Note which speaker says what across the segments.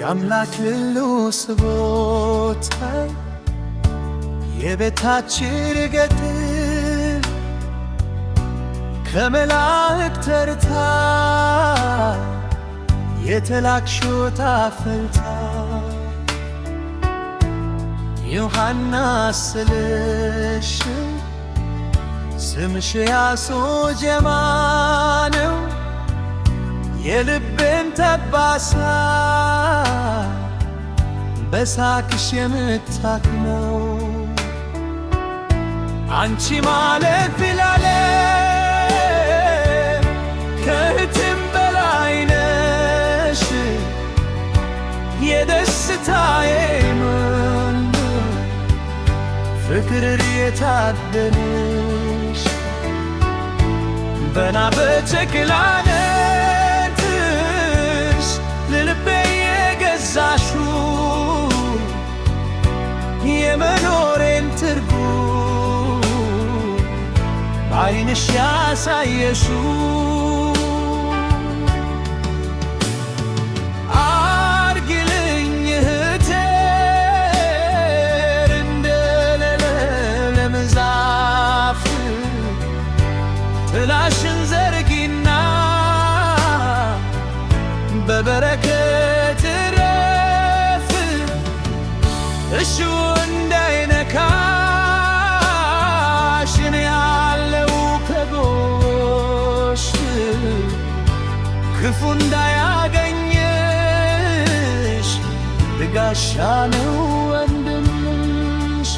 Speaker 1: የአምላክ ልዑል ቦታ የቤታችን ገድል ከመላእክት ተርታ የተላክሽው ታፈልታ ዮሐና ስልሽ ስምሽ ያሱጀማ ነው የልቤን ተባሳ በሳቅሽ የምታክመው አንቺ ማለት ፊላለም ከእህትም በላይ ነሽ የደስታዬ ምንጭ ፍቅር የታደለሽ በና በጨክላነትሽ ለልቤ የገዛሽው የመኖሬን ትርጉም በዓይንሽ ያሳየሽው አርጊልኝ እህቴ እንደ ለምለም ዛፍ ጥላሽን ዘርጊና በበረከት ረፍ እሾህ እንዳይነካሽ እኔ ያለው ከጎንሽ ክፉ እንዳያገኝሽ ጋሻ ነው ወንድምሽ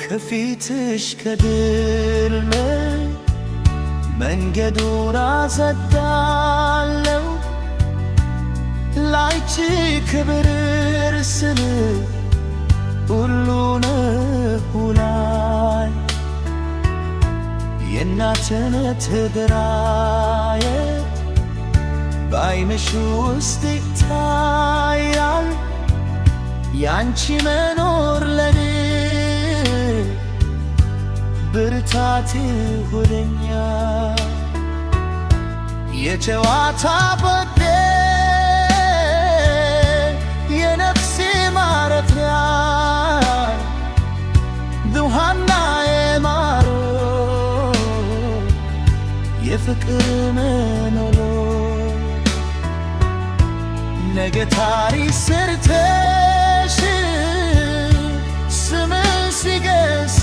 Speaker 1: ከፊትሽ ከድል መንገዱን አሰዳለው ላይቺ ክብር ስል ሁሉን ሁላይ የእናትነት ድራየት በዓይንሽ ውስጥ ይታያል ያንቺ መኖር ለኔ ብርታት ሆነኛል የጨዋታ ቦቴ የነፍሴ ማረፊያ ድሃና የማሮ የፍቅር መኖሮ ነገ ታሪክ ሰርተሽ ስምሽ ሲገሳ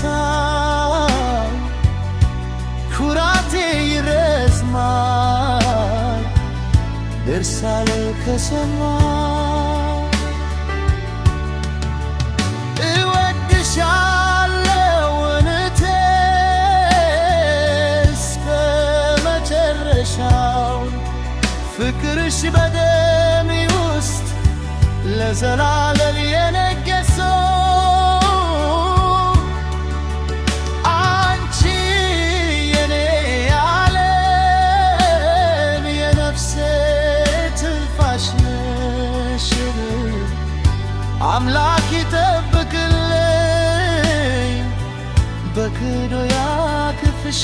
Speaker 1: ኩራቴ ይረዝማል ደርሳለ ከሰማይ እወድሻለሁ እህቴ እስከ መጨረሻው ፍቅርሽ በደሜ ውስጥ ለዘላለም የነገሰው አምላክ ይጠብቅልኝ በክዶ ያክፍሽ